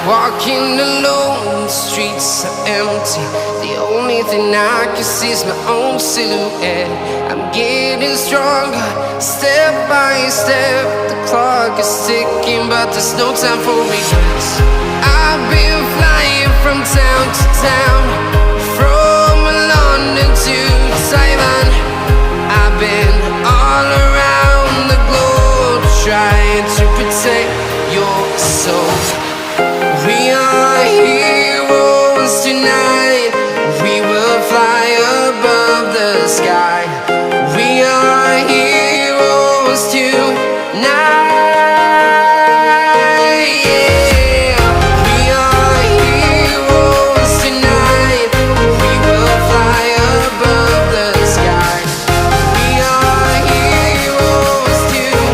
Walking alone, the streets are empty. The only thing I can see is my own silhouette. I'm getting stronger, step by step. The clock is ticking, but there's no time for regrets. I've been flying from town to town, from London to Taiwan. I've been all around the globe, trying to protect your soul. We are heroes tonight. We will fly above the sky. We are heroes tonight. Yeah. We are heroes tonight. We will fly above the sky. We are heroes tonight.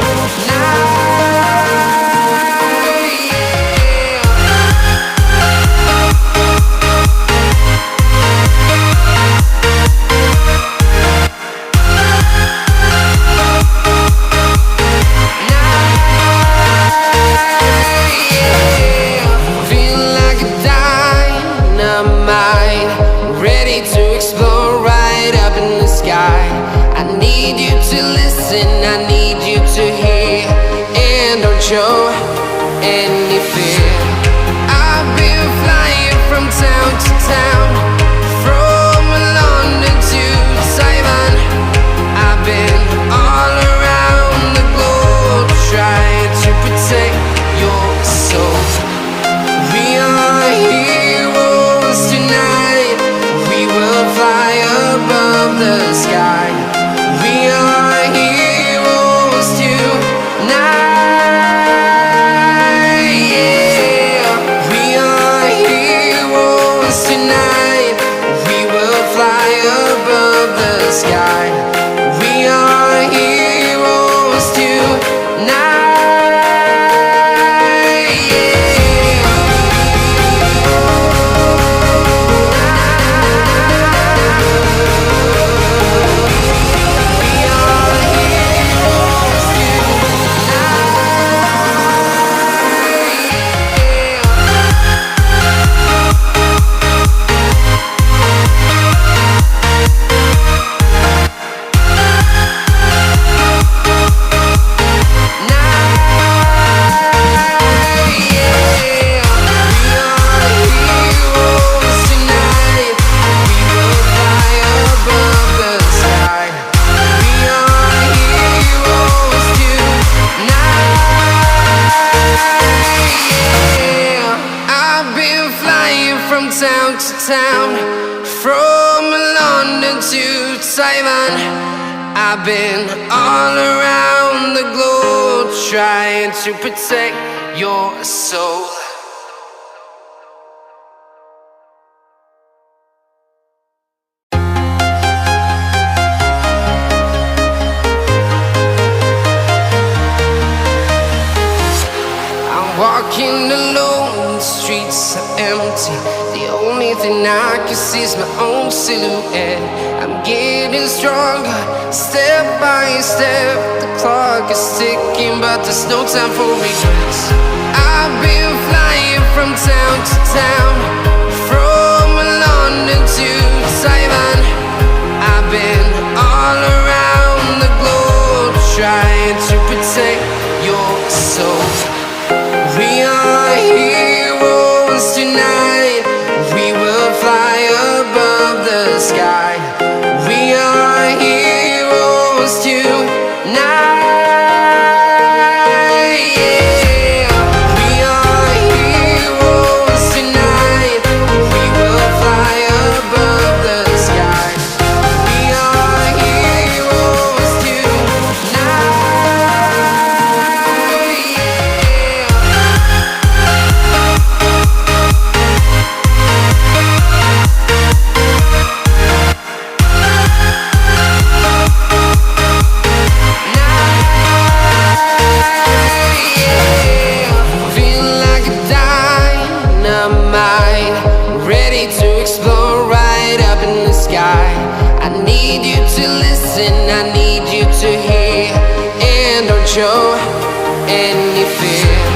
I need you to listen, I need you to hear, and don't show any fear. I've been flying from town to town, from London to Taiwan. I've been all around the globe, trying to protect your soul. We are heroes tonight. We will fly above the sky. We are heroes tonight. Yeah. We are heroes tonight. We will fly above the sky. We are heroes tonight. Town to town, from London to Taiwan. I've been all around the globe, trying to protect your soul. I'm walking alone, the streets are empty. The only thing I can see is my own silhouette. I'm getting stronger, step by step. The clock is ticking, but there's no time for regrets. I've been flying from town to town, from London to Taiwan. I've been all around the globe, trying to protect your soul. We are heroes tonight. We will fly above the sky. We are heroes tonight. Yeah. We are heroes tonight. We will fly above the sky. We are heroes tonight. I need you to listen, I need you to hear, and don't show any fear.